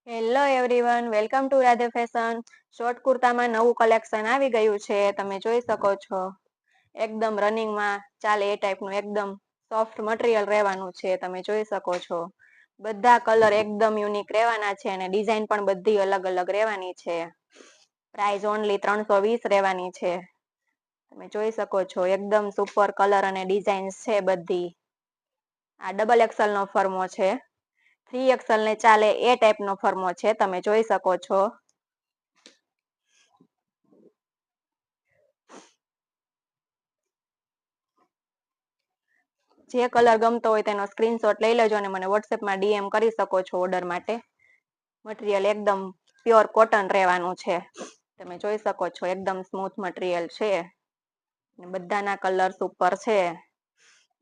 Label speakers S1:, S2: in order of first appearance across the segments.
S1: Hello everyone, welcome to Radhe fashion. Short કુર્તામાં નવું collection આવી ગયું છે, તમે જોઈ શકો છો. એકદમ રનિંગમાં ચાલે એ ટાઈપનું એકદમ સોફ્ટ મટીરિયલ રહેવાનું છે, તમે જોઈ શકો છો. બધા કલર એકદમ યુનિક રહેવાના છે અને ડિઝાઇન પણ બધી અલગ અલગ રહેવાની છે. પ્રાઇસ ઓનલી 320 રહેવાની છે. તમે જોઈ શકો છો એકદમ સુપર કલર અને ડિઝાઇન છે બધી. આ ડબલ એક્સલ નો ફર્મો છે. 3XL ને ચાલે એ ટાઈપનો ફર્મો છે, તમે જોઈ શકો છો. જે કલર ગમતો હોય તેનો સ્ક્રીનશોટ લઈ લેજો અને મને વોટ્સએપમાં ડીએમ કરી શકો છો ઓર્ડર માટે. મટીરિયલ એકદમ પ્યોર કોટન રહેવાનું છે, તમે જોઈ શકો છો. એકદમ સ્મૂથ મટીરિયલ છે, બધાના કલર સુપર છે.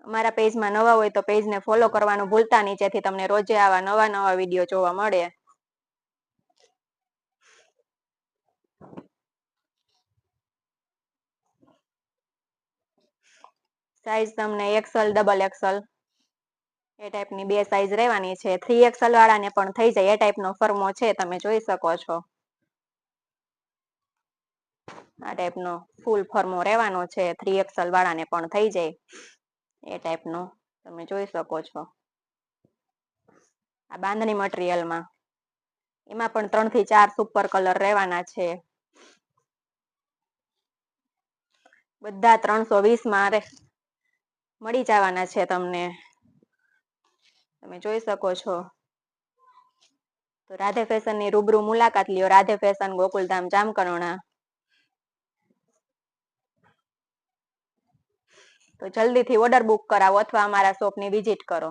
S1: અમારા પેજમાં નવા હોય તો પેજને ફોલો કરવાનું ભૂલતા નહીં, જેથી તમને રોજે આવા નવા નવા વિડીયો જોવા મળે. સાઈઝ તમને XL ડબલ XL એ ટાઈપની બે સાઈઝ રહેવાની છે. 3XL વાળાને પણ થઈ જાય એ ટાઈપનો ફર્મો છે, તમે જોઈ શકો છો. આ ટાઈપનો ફૂલ ફર્મો રહેવાનો છે, 3XL વાળાને પણ થઈ જાય એ ટાઈપનો, તમે જોઈ શકો છો. આ બાંધણી મટીરિયલમાં એમાં પણ 3 થી 4 સુપર કલર રહેવાના છે. બધા 320 માં મળી જવાના છે તમને, તમે જોઈ શકો છો. તો રાધે ફેશનની રૂબરૂ મુલાકાત લ્યો. રાધે ફેશન, ગોકુલધામ, જામકરણા. તો જલ્દીથી ઓર્ડર બુક કરાવો અથવા અમારા શોપની વિઝિટ કરો.